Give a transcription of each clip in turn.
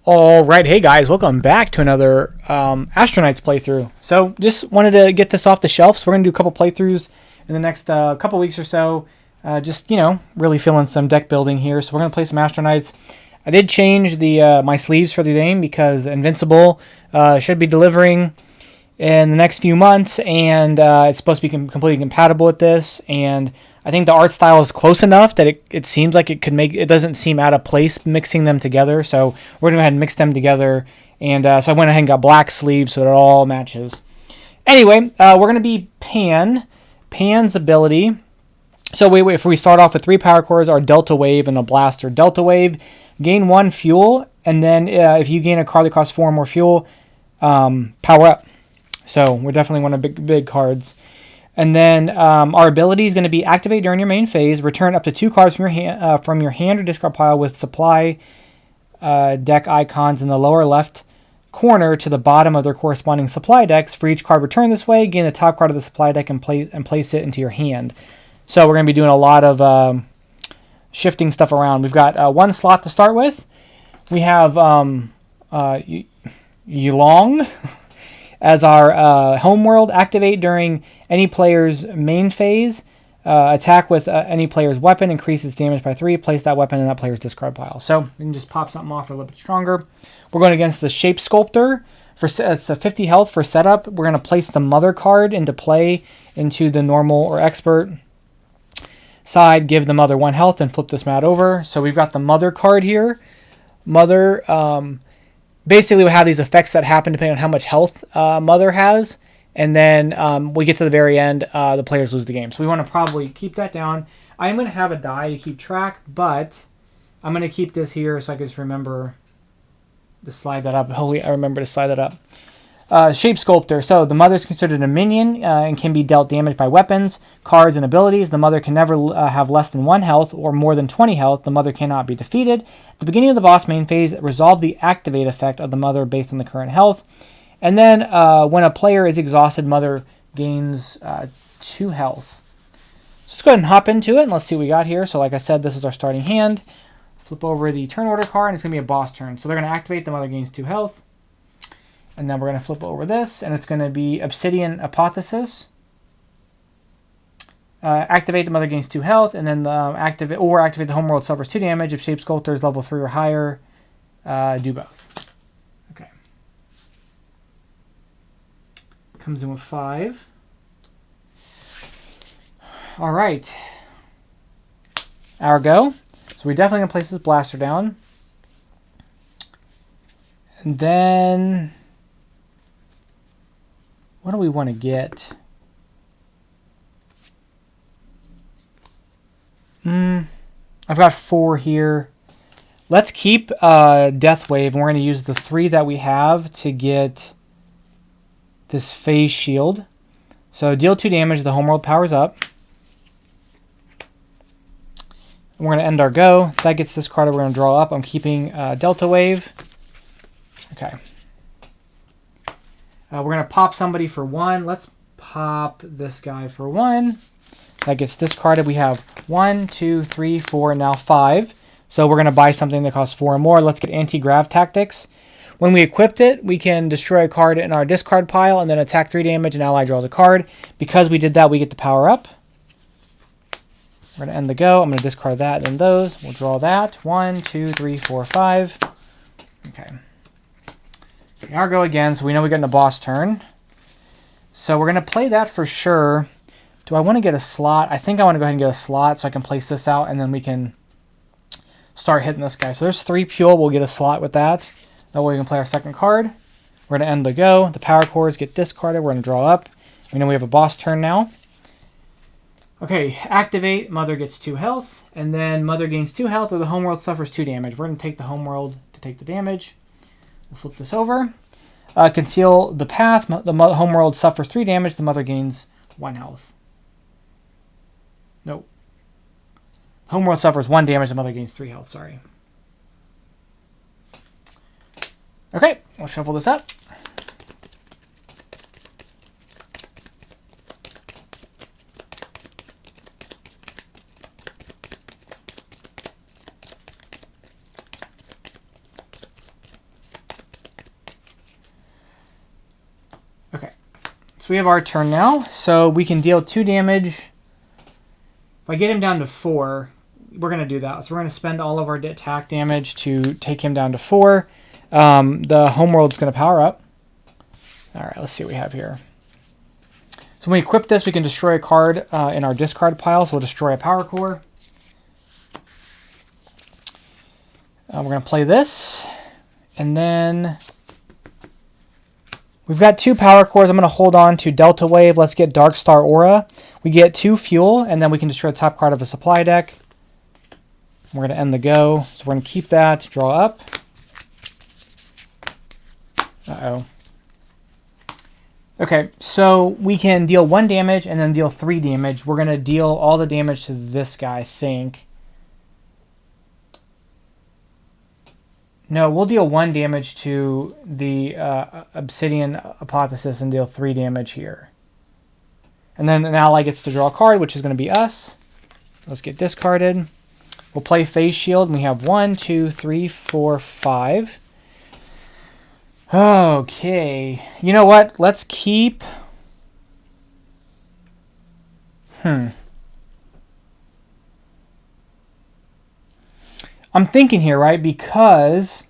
All right, hey guys, welcome back to another Astronauts playthrough. So just wanted to get this off the shelf. So we're gonna do a couple playthroughs in the next couple weeks or so. Just really feeling some deck building here. So we're gonna play some Astronauts. I did change the my sleeves for the game because Invincible should be delivering in the next few months, and it's supposed to be completely compatible with this. And I think the art style is close enough that it seems like it doesn't seem out of place mixing them together. So we're going to go ahead and mix them together. And so I went ahead and got black sleeves so that it all matches. Anyway, we're going to be Pan's ability. So if we start off with 3 power cores, our Delta Wave and a Blaster. Delta Wave, gain 1 fuel. And then if you gain a card that costs 4 or more fuel, power up. So we're definitely one of big cards. And then our ability is going to be activate during your main phase. Return up to 2 cards from your hand or discard pile with supply deck icons in the lower left corner to the bottom of their corresponding supply decks. For each card returned this way, gain the top card of the supply deck and place it into your hand. So we're going to be doing a lot of shifting stuff around. We've got 1 slot to start with. We have Yulong as our homeworld. Activate during any player's main phase. Attack with any player's weapon. Increase its damage by 3. Place that weapon in that player's discard pile. So we can just pop something off a little bit stronger. We're going against the Shape Sculptor. It's a 50 health for setup. We're going to place the Mother card into play into the normal or expert side. Give the Mother 1 health and flip this mat over. So we've got the Mother card here. Mother, basically we have these effects that happen depending on how much health Mother has. And then we get to the very end, the players lose the game. So we want to probably keep that down. I'm going to have a die to keep track, but I'm going to keep this here so I can just remember to slide that up. Hopefully I remember to slide that up. Shape Sculptor. So the Mother is considered a minion and can be dealt damage by weapons, cards, and abilities. The Mother can never have less than 1 health or more than 20 health. The Mother cannot be defeated. At the beginning of the boss main phase, resolve the activate effect of the Mother based on the current health. And then when a player is exhausted, Mother gains 2 health. So let's go ahead and hop into it and let's see what we got here. So like I said, this is our starting hand. Flip over the turn order card and it's going to be a boss turn. So they're going to activate, the Mother gains 2 health. And then we're going to flip over this and it's going to be Obsidian Apotheosis. Activate, the Mother gains 2 health. And then activate the homeworld suffers 2 damage. If Shape Sculptor is level 3 or higher, do both. Comes in with 5. All right. Our go. So we're definitely going to place this Blaster down. And then what do we want to get? I've got 4 here. Let's keep Death Wave, and we're going to use the 3 that we have to get this phase shield. So deal 2 damage, the homeworld powers up. And we're going to end our go. That gets this card that we're going to draw up. I'm keeping Delta Wave. Okay. We're going to pop somebody for 1. Let's pop this guy for 1. That gets discarded. We have 1, 2, 3, 4, and now 5. So we're going to buy something that costs 4 or more. Let's get Anti-Grav Tactics. When we equipped it, we can destroy a card in our discard pile and then attack 3 damage and ally draws a card. Because we did that, we get the power up. We're going to end the go. I'm going to discard that and then those. We'll draw that. 1, 2, 3, 4, 5. Okay. Our go again, so we know we get in the boss turn. So we're going to play that for sure. Do I want to get a slot? I think I want to go ahead and get a slot so I can place this out and then we can start hitting this guy. So there's 3 fuel. We'll get a slot with that. That way we can play our second card. We're going to end the go. The power cores get discarded. We're going to draw up. We know we have a boss turn now. Okay, activate. Mother gets 2 health. And then Mother gains 2 health or the homeworld suffers 2 damage. We're going to take the homeworld to take the damage. We'll flip this over. Conceal the path. The homeworld suffers 3 damage. The Mother gains 1 health. Nope. Homeworld suffers 1 damage. The Mother gains 3 health. Sorry. Okay, we'll shuffle this up. So we have our turn now. So we can deal 2 damage. If I get him down to 4, we're going to do that. So we're going to spend all of our attack damage to take him down to 4. The homeworld's going to power up. All right, let's see what we have here. So when we equip this, we can destroy a card in our discard pile. So we'll destroy a power core. We're going to play this. And then we've got 2 power cores. I'm going to hold on to Delta Wave. Let's get Dark Star Aura. We get 2 fuel, and then we can destroy the top card of a supply deck. We're going to end the go. So we're going to keep that, draw up. Uh-oh. Okay, so we can deal 1 damage and then deal 3 damage. We're going to deal all the damage to this guy, I think. No, we'll deal 1 damage to the Obsidian Apotheosis and deal 3 damage here. And then an ally gets to draw a card, which is going to be us. Let's get discarded. We'll play Phase Shield, and we have 1, 2, 3, 4, 5. Okay. You know what? Let's keep... I'm thinking here, right? Because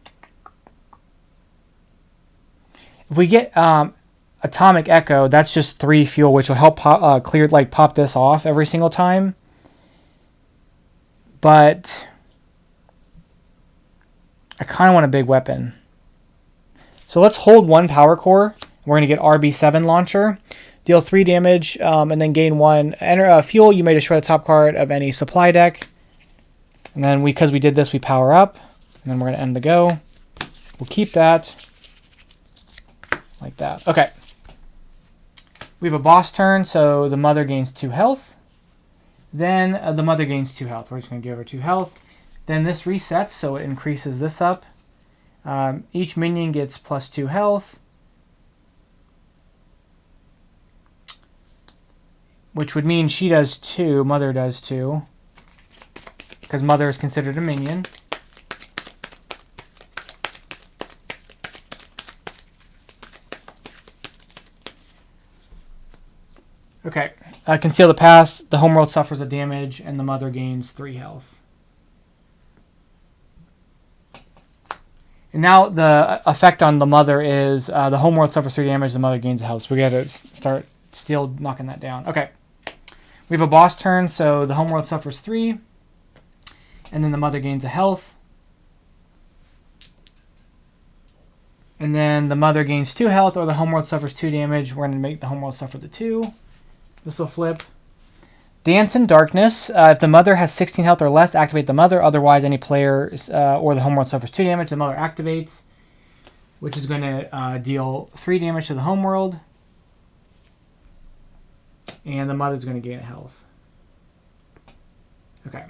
if we get Atomic Echo, that's just 3 fuel, which will help pop this off every single time. But I kind of want a big weapon. So let's hold 1 power core. We're going to get RB7 launcher. Deal 3 damage and then gain 1. Enter fuel. You may destroy the top card of any supply deck. And then because we did this, we power up. And then we're going to end the go. We'll keep that. Like that. Okay. We have a boss turn, so the mother gains 2 health. Then the mother gains 2 health. We're just going to give her 2 health. Then this resets, so it increases this up. Each minion gets plus 2 health. Which would mean she does 2, mother does 2. Because mother is considered a minion. Okay. Conceal the path. The homeworld suffers a damage, and the mother gains 3 health. And now the effect on the mother is the homeworld suffers 3 damage, the mother gains a health. So we got to start still knocking that down. Okay. We have a boss turn, so the homeworld suffers 3. And then the mother gains a health. And then the mother gains 2 health, or the homeworld suffers 2 damage. We're going to make the homeworld suffer the 2. This will flip. Dance in Darkness. If the mother has 16 health or less, activate the mother. Otherwise, any player or the homeworld suffers 2 damage. The mother activates, which is going to deal 3 damage to the homeworld. And the mother's going to gain a health. Okay.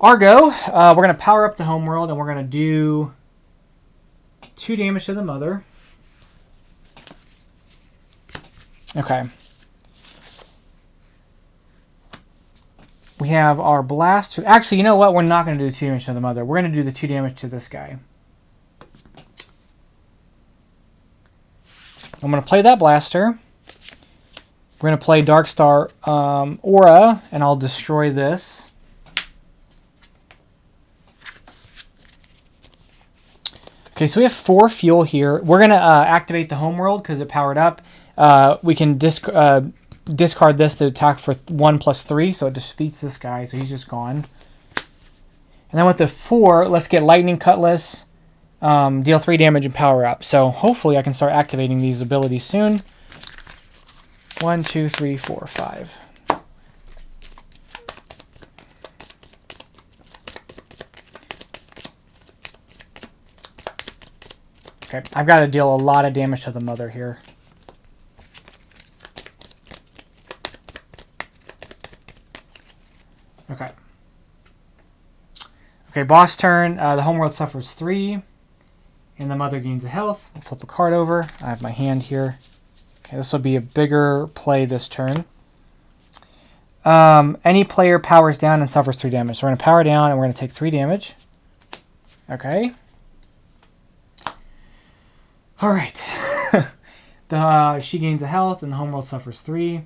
Argo. We're going to power up the homeworld, and we're going to do 2 damage to the mother. Okay. We have our blast. Actually, you know what? We're not going to do 2 damage to the mother. We're going to do the 2 damage to this guy. I'm going to play that blaster. We're going to play Dark Star Aura, and I'll destroy this. Okay, so we have 4 fuel here. We're going to activate the homeworld because it powered up. We can discard this to attack for 1 plus 3, so it defeats this guy, so he's just gone. And then with the 4, let's get Lightning Cutlass, deal 3 damage and power up. So hopefully I can start activating these abilities soon. 1, 2, 3, 4, 5. Okay, I've got to deal a lot of damage to the mother here. Okay. Okay, boss turn. The homeworld suffers 3. And the mother gains a health. We'll flip a card over. I have my hand here. Okay, this will be a bigger play this turn. Any player powers down and suffers 3 damage. So we're going to power down and we're going to take 3 damage. Okay. All right. She gains a health, and the homeworld suffers 3.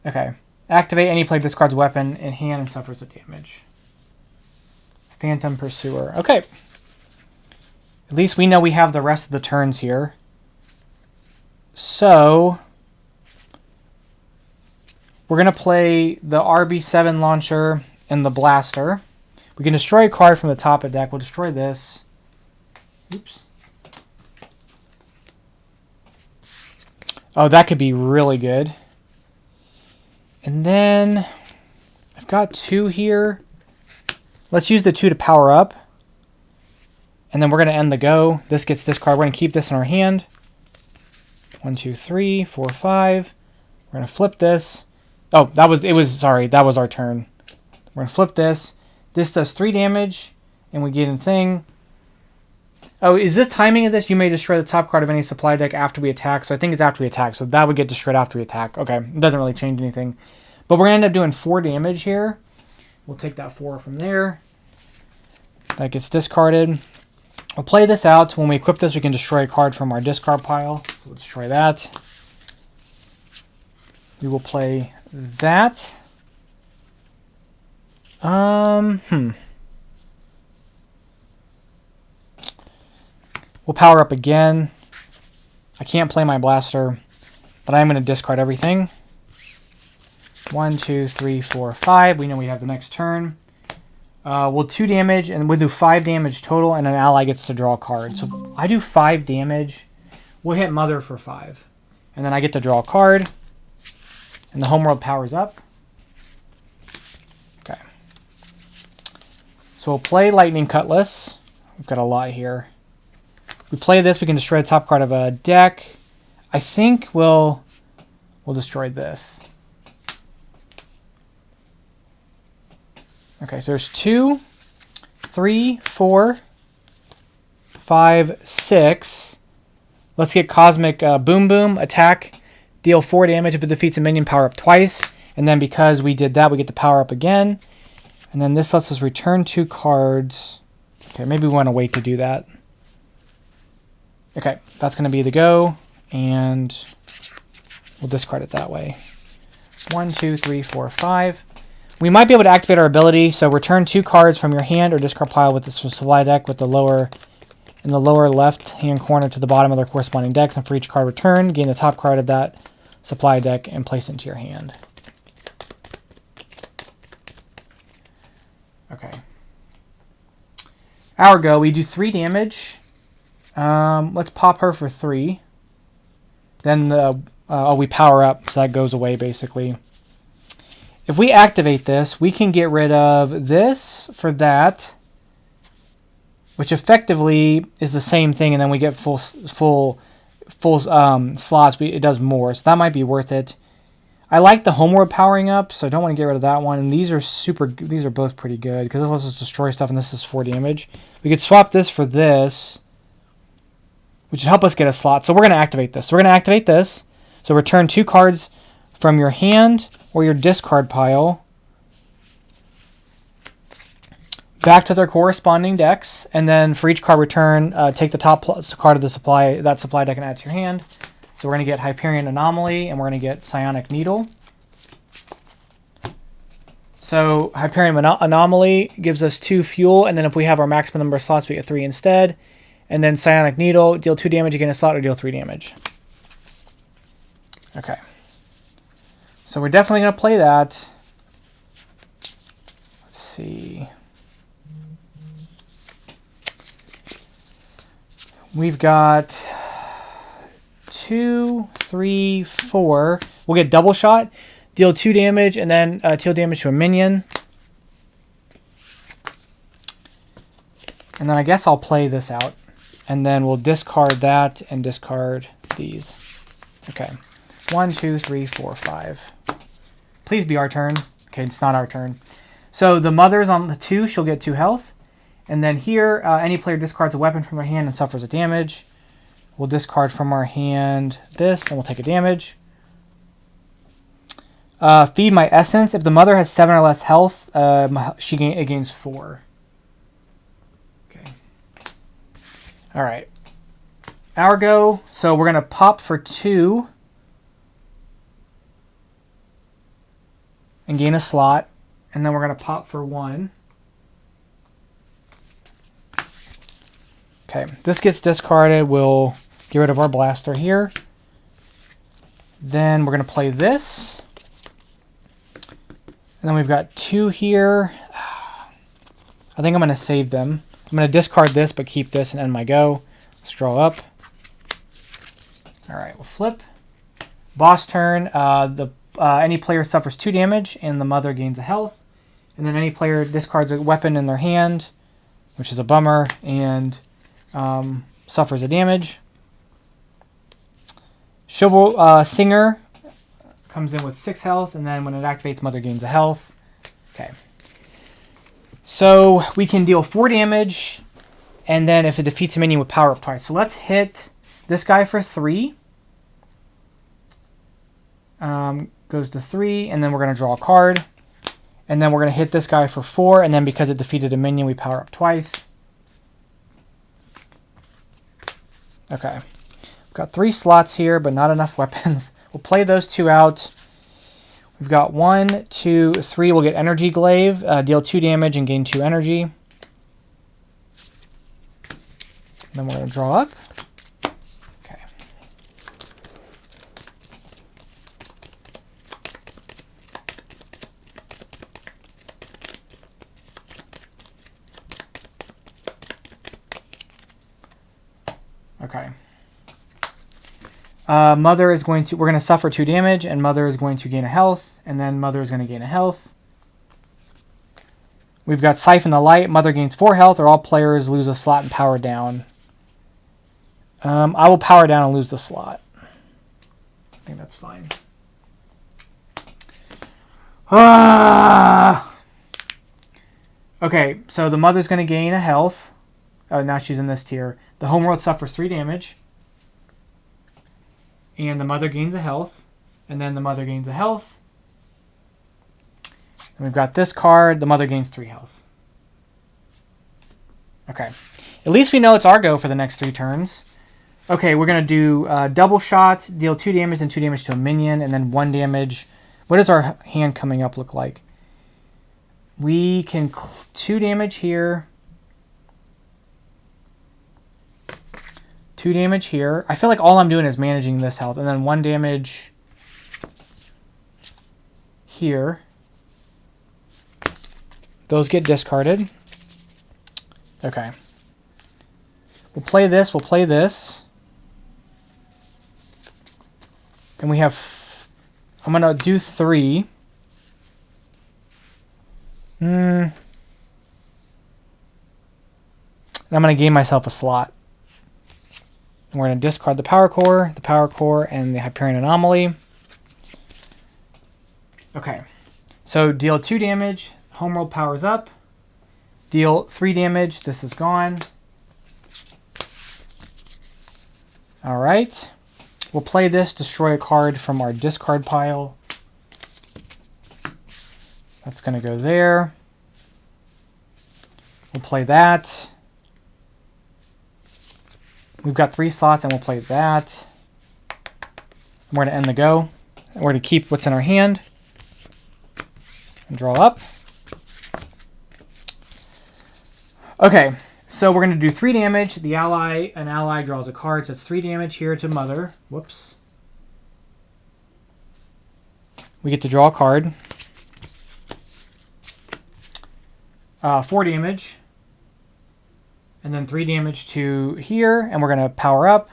Okay. Activate. Any player discards a weapon in hand and suffers a damage. Phantom Pursuer. Okay. At least we know we have the rest of the turns here. So we're going to play the RB7 launcher and the blaster. We can destroy a card from the top of the deck. We'll destroy this. Oops. Oh, that could be really good. And then I've got 2 here. Let's use the 2 to power up. And then we're going to end the go. This gets discarded. We're going to keep this in our hand. 1, 2, 3, 4, 5. We're going to flip this. Oh, that was our turn. We're going to flip this. This does 3 damage, and we get a thing. Oh, is this timing of this? You may destroy the top card of any supply deck after we attack. So I think it's after we attack. So that would get destroyed after we attack. Okay, it doesn't really change anything. But we're going to end up doing 4 damage here. We'll take that 4 from there. That gets discarded. We'll play this out. When we equip this, we can destroy a card from our discard pile. So we'll destroy that. We will play that. We'll power up again. I can't play my blaster, but I'm going to discard everything. 1, 2, 3, 4, 5. We know we have the next turn. We'll 2 damage, and we'll do 5 damage total, and an ally gets to draw a card. So I do 5 damage. We'll hit Mother for 5. And then I get to draw a card. And the homeworld powers up. Okay. So we'll play Lightning Cutlass. We've got a lot here. We play this, we can destroy the top card of a deck. I think we'll destroy this. Okay, so there's 2, 3, 4, 5, 6. Let's get Cosmic Boom Boom. Attack. Deal 4 damage if it defeats a minion. Power up twice. And then because we did that, we get to power up again. And then this lets us return 2 cards. Okay, maybe we want to wait to do that. Okay, that's going to be the go. And we'll discard it that way. 1, 2, 3, 4, 5. We might be able to activate our ability, so return 2 cards from your hand or discard pile with the supply deck with the lower in the lower left-hand corner to the bottom of their corresponding decks, and for each card returned, gain the top card of that supply deck and place it into your hand. Okay. Our go, we do 3 damage. Let's pop her for 3. Then we power up, so that goes away basically. If we activate this, we can get rid of this for that, which effectively is the same thing, and then we get full slots. It does more, so that might be worth it. I like the homeworld powering up, so I don't want to get rid of that one. And these are both pretty good because this lets us destroy stuff, and this is 4 damage. We could swap this for this, which would help us get a slot. So we're going to activate this. So we're going to activate this. So return 2 cards from your hand or your discard pile back to their corresponding decks, and then for each card return, take the top card of the supply deck and add it to your hand. So we're going to get Hyperion Anomaly, and we're going to get Psionic Needle. So Hyperion Anomaly gives us 2 fuel, and then if we have our maximum number of slots, we get 3 instead. And then Psionic Needle, deal 2 damage against a slot or deal 3 damage. Okay. So we're definitely going to play that. Let's see. We've got 2, 3, 4. We'll get double shot, deal 2 damage, and then deal damage to a minion. And then I guess I'll play this out. And then we'll discard that and discard these. Okay. 1, 2, 3, 4, 5. Please be our turn. Okay, it's not our turn. So the mother's on the 2. She'll get 2 health. And then here, any player discards a weapon from their hand and suffers a damage. We'll discard from our hand this, and we'll take a damage. Feed my essence. If the mother has 7 or less health, it gains 4. Okay. All right. our go. So we're going to pop for 2 and gain a slot. And then we're going to pop for 1. Okay, this gets discarded. We'll get rid of our blaster here. Then we're going to play this. And then we've got 2 here. I think I'm going to save them. I'm going to discard this, but keep this and end my go. Let's draw up. All right, we'll flip. Boss turn. Any player suffers 2 damage, and the mother gains a health. And then any player discards a weapon in their hand, which is a bummer, and suffers a damage. Singer comes in with 6 health, and then when it activates, mother gains a health. Okay. So we can deal 4 damage, and then if it defeats a minion with power up twice. So let's hit this guy for 3. Goes to 3, and then we're going to draw a card. And then we're going to hit this guy for 4, and then because it defeated a minion, we power up twice. Okay. We've got 3 slots here, but not enough weapons. We'll play those 2 out. We've got 1, 2, 3. We'll get Energy Glaive. Deal 2 damage and gain 2 energy. And then we're going to draw up. Okay. Okay. Mother is going to, we're going to suffer 2 damage, and Mother is going to gain a health, and then Mother is going to gain a health. We've got Siphon the Light. Mother gains 4 health, or all players lose a slot and power down. I will power down and lose the slot. I think that's fine. Okay, so the Mother's going to gain a health. Now she's in this tier. The Homeworld suffers 3 damage. And the Mother gains a health. And then the Mother gains a health. And we've got this card. The Mother gains 3 health. Okay. At least we know it's our go for the next 3 turns. Okay, we're going to do double shot. Deal 2 damage and 2 damage to a minion. And then 1 damage. What does our hand coming up look like? We can 2 damage here. 2 damage here. I feel like all I'm doing is managing this health. And then 1 damage here. Those get discarded. Okay. We'll play this. We'll play this. And we have... I'm going to do 3. And I'm going to gain myself a slot. And we're going to discard the Power Core, and the Hyperion Anomaly. Okay. So deal 2 damage. Homeworld powers up. Deal 3 damage. This is gone. All right. We'll play this. Destroy a card from our discard pile. That's going to go there. We'll play that. We've got 3 slots, and we'll play that. And we're going to end the go. And we're going to keep what's in our hand. And draw up. Okay, so we're going to do 3 damage. An ally draws a card, so it's 3 damage here to Mother. Whoops. We get to draw a card. 4 damage. And then 3 damage to here, and we're going to power up.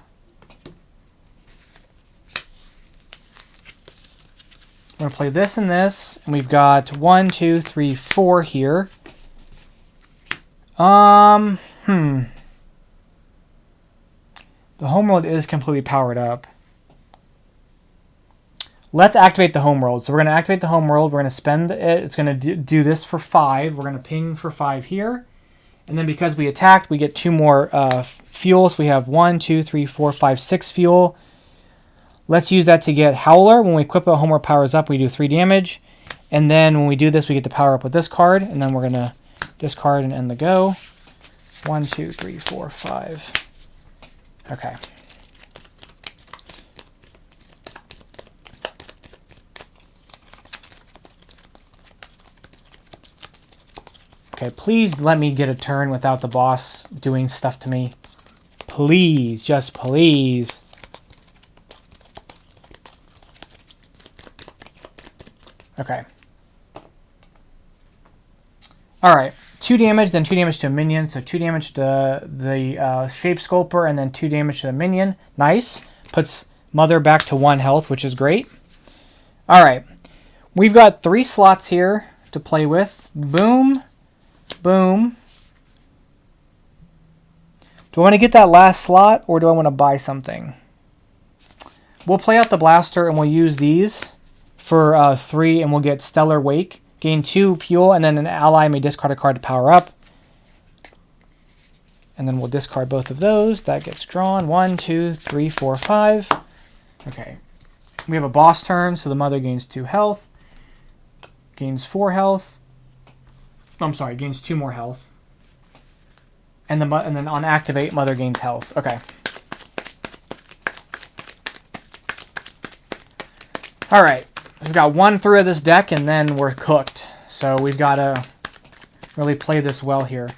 We're going to play this and this, and we've got 1, 2, 3, 4 here. The Homeworld is completely powered up. Let's activate the Homeworld. So we're going to activate the Homeworld. We're going to spend it. It's going to do this for 5. We're going to ping for 5 here. And then because we attacked, we get 2 more fuel. So we have 1, 2, 3, 4, 5, 6 fuel. Let's use that to get Howler. When we equip a Homeworld powers up, we do 3 damage. And then when we do this, we get to power up with this card. And then we're going to discard and end the go. 1, 2, 3, 4, 5. Okay. Okay, please let me get a turn without the boss doing stuff to me. Please, just please. Okay. Alright, 2 damage, then 2 damage to a minion. So 2 damage to the Shape Sculptor, and then 2 damage to the minion. Nice. Puts Mother back to 1 health, which is great. Alright, we've got 3 slots here to play with. Boom. Boom. Do I want to get that last slot, or do I want to buy something? We'll play out the blaster, and we'll use these for 3, and we'll get Stellar Wake. Gain 2 fuel, and then an ally may discard a card to power up. And then we'll discard both of those. That gets drawn. 1, 2, 3, 4, 5. Okay. We have a boss turn, so the Mother gains 2 health. Gains 4 health. I'm sorry, gains 2 more health. And then on activate, Mother gains health. Okay. Alright. We've got 1 through of this deck, and then we're cooked. So we've got to really play this well here.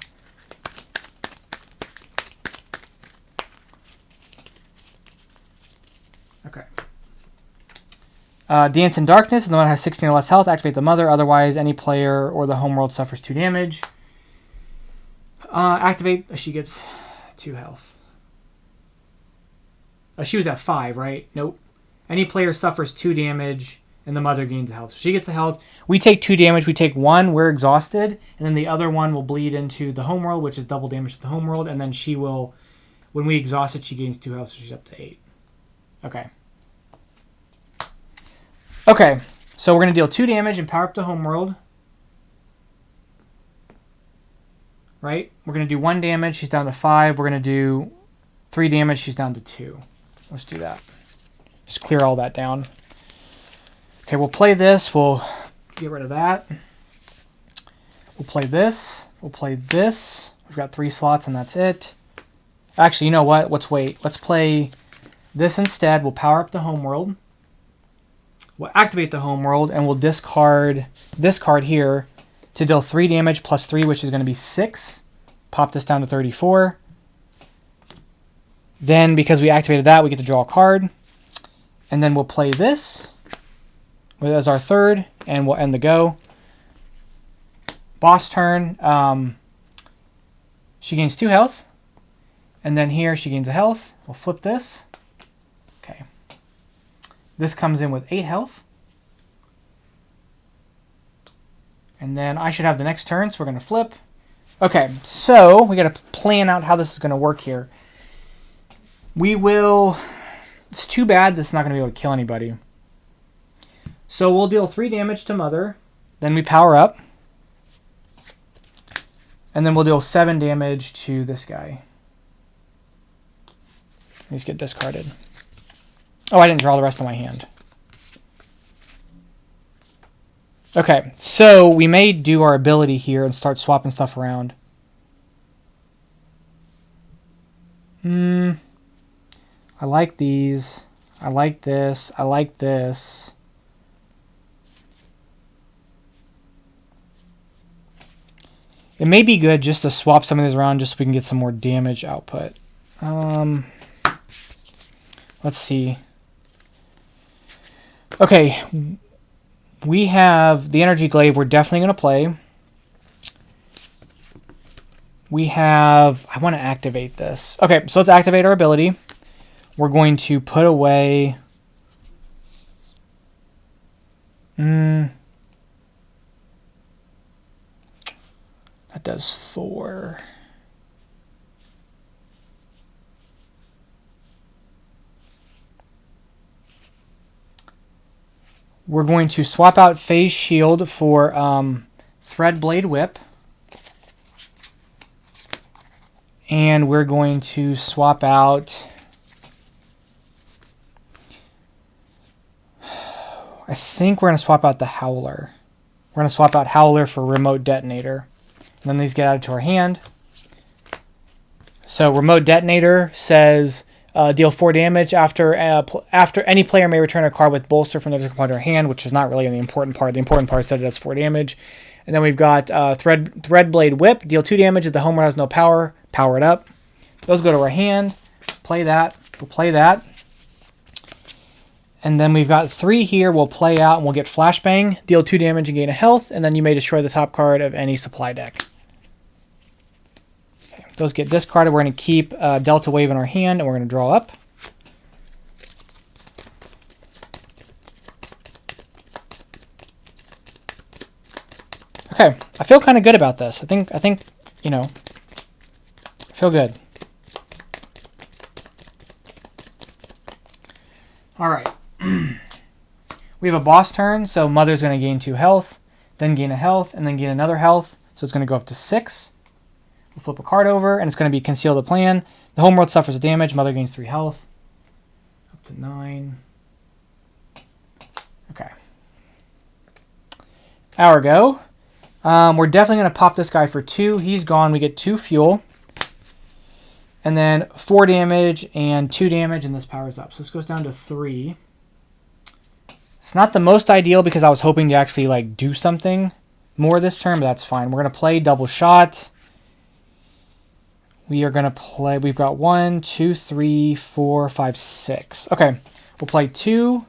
Okay. Dance in Darkness, and the one that has 16 or less health, activate the Mother. Otherwise, any player or the homeworld suffers 2 damage. Activate, she gets 2 health. She was at 5, right? Nope. Any player suffers 2 damage. And the Mother gains a health. So she gets a health. We take 2 damage. We take 1. We're exhausted. And then the other one will bleed into the homeworld, which is double damage to the homeworld. And then she will, when we exhaust it, she gains 2 health. So she's up to 8. Okay. Okay. So we're going to deal 2 damage and power up the homeworld. Right? We're going to do 1 damage. She's down to 5. We're going to do 3 damage. She's down to 2. Let's do that. Just clear all that down. Okay, we'll play this. We'll get rid of that. We'll play this. We'll play this. We've got 3 slots, and that's it. Actually, you know what? Let's wait. Let's play this instead. We'll power up the homeworld. We'll activate the homeworld, and we'll discard this card here to deal 3 damage plus 3, which is going to be 6. Pop this down to 34. Then, because we activated that, we get to draw a card. And then we'll play this as our 3rd, and we'll end the go. Boss turn. She gains 2 health. And then here she gains a health. We'll flip this. Okay. This comes in with 8 health. And then I should have the next turn, so we're going to flip. Okay, so we got to plan out how this is going to work here. We will... It's too bad this is not going to be able to kill anybody. So we'll deal 3 damage to Mother. Then we power up. And then we'll deal 7 damage to this guy. These get discarded. Oh, I didn't draw the rest of my hand. Okay, so we may do our ability here and start swapping stuff around. I like these. I like this. I like this. It may be good just to swap some of these around just so we can get some more damage output. Let's see. Okay. We have the Energy Glaive we're definitely going to play. We have... I want to activate this. Okay, so let's activate our ability. We're going to put away... That does 4. We're going to swap out Phase Shield for Threadblade Whip. And we're going to swap out... I think we're going to swap out the Howler. We're going to swap out Howler for Remote Detonator. And then these get added to our hand. So Remote Detonator says deal 4 damage after any player may return a card with Bolster from the discard part of their hand, which is not really the important part. The important part said it does 4 damage. And then we've got Threadblade Whip. Deal 2 damage if the homeworld has no power. Power it up. Those go to our hand. Play that. We'll play that. And then we've got 3 here. We'll play out and we'll get Flashbang. Deal 2 damage and gain a health. And then you may destroy the top card of any supply deck. Okay, those get discarded. We're going to keep Delta Wave in our hand and we're going to draw up. Okay, I feel kind of good about this. I think, you know, I feel good. All right. We have a boss turn, so Mother's going to gain 2 health, then gain a health, and then gain another health. So it's going to go up to 6. We'll flip a card over, and it's going to be Conceal the Plan. The homeworld suffers a damage. Mother gains 3 health. Up to 9. Okay. Our go. We're definitely going to pop this guy for 2. He's gone. We get 2 fuel. And then 4 damage and 2 damage, and this powers up. So this goes down to 3. It's not the most ideal because I was hoping to actually like do something more this turn, but that's fine. We're going to play double shot. We are going to play, we've got 1, 2, 3, 4, 5, 6. Okay, we'll play 2,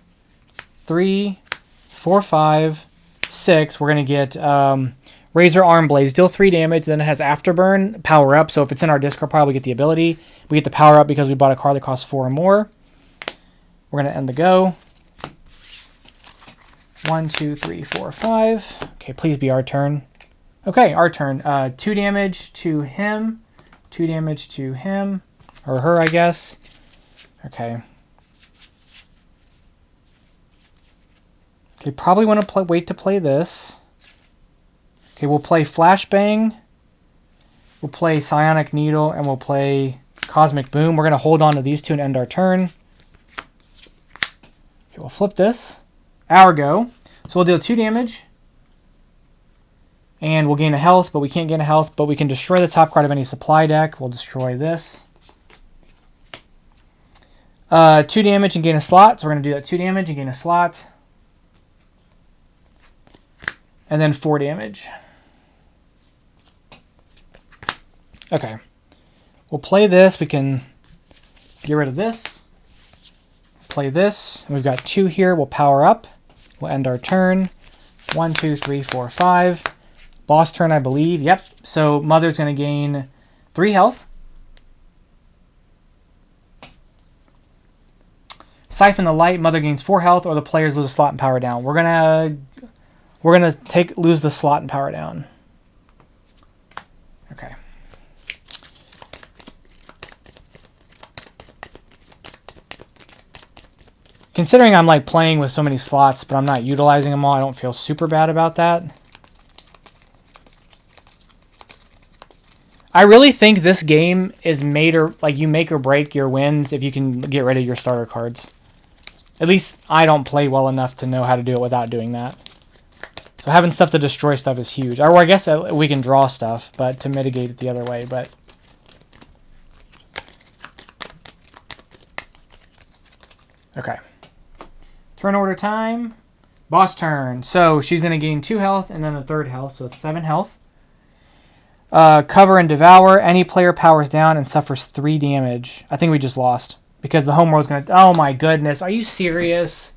3, 4, 5, 6. We're going to get Razor Arm Blaze, deal 3 damage, then it has Afterburn, power up. So if it's in our discard pile, we get the ability. We get the power up because we bought a card that costs 4 or more. We're going to end the go. 1, 2, 3, 4, 5. Okay, please be our turn. Okay, our turn. 2 damage to him. 2 damage to him. Or her, I guess. Okay. Okay, probably want to wait to play this. Okay, we'll play Flashbang, we'll play Psionic Needle, and we'll play Cosmic Boom. We're going to hold on to these 2 and end our turn. Okay, we'll flip this. Our go. So we'll deal 2 damage. And we'll gain a health, but we can't gain a health, but we can destroy the top card of any supply deck. We'll destroy this. 2 damage and gain a slot. So we're going to do that 2 damage and gain a slot. And then 4 damage. Okay, we'll play this. We can get rid of this. Play this. We've got 2 here. We'll power up. We'll end our turn. 1, 2, 3, 4, 5. Boss turn, I believe. Yep. So Mother's going to gain 3 health. Siphon the Light. Mother gains 4 health, or the players lose a slot and power down. We're gonna lose the slot and power down. Okay. Considering I'm like playing with so many slots, but I'm not utilizing them all, I don't feel super bad about that. I really think this game is made or like you make or break your wins if you can get rid of your starter cards. At least I don't play well enough to know how to do it without doing that. So having stuff to destroy stuff is huge. Or I guess we can draw stuff, but to mitigate it the other way. But okay. Turn order time. Boss turn. So she's going to gain 2 health and then a 3rd health. So it's 7 health. Cover and Devour. Any player powers down and suffers 3 damage. I think we just lost. Because the homeworld's going to... Oh my goodness. Are you serious?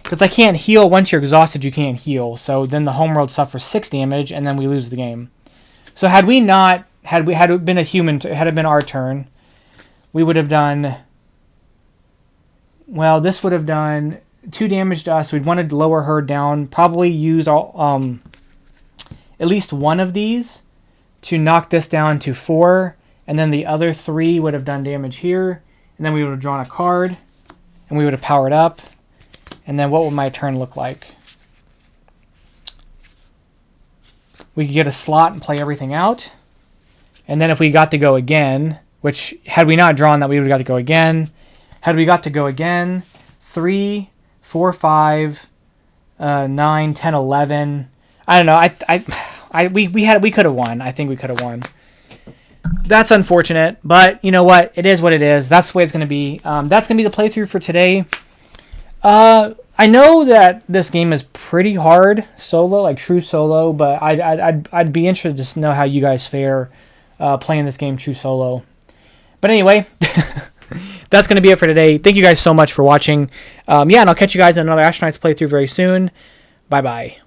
Because I can't heal. Once you're exhausted, you can't heal. So then the homeworld suffers 6 damage and then we lose the game. So had we not... Had it been a human, had it been our turn, we would have done, well, this would have done 2 damage to us. We'd wanted to lower her down, probably use all, at least one of these to knock this down to 4, and then the other 3 would have done damage here, and then we would have drawn a card, and we would have powered up, and then what would my turn look like? We could get a slot and play everything out. And then if we got to go again, which had we not drawn that, we would have got to go again. Had we got to go again, 3, 4, 5, 9, 10, 11. I don't know. We could have won. I think we could have won. That's unfortunate, but you know what? It is what it is. That's the way it's going to be. That's going to be the playthrough for today. I know that this game is pretty hard solo, like true solo, but I'd be interested to know how you guys fare playing this game true solo. But anyway, that's going to be it for today. Thank you guys so much for watching. And I'll catch you guys in another Astronauts playthrough very soon. Bye-bye.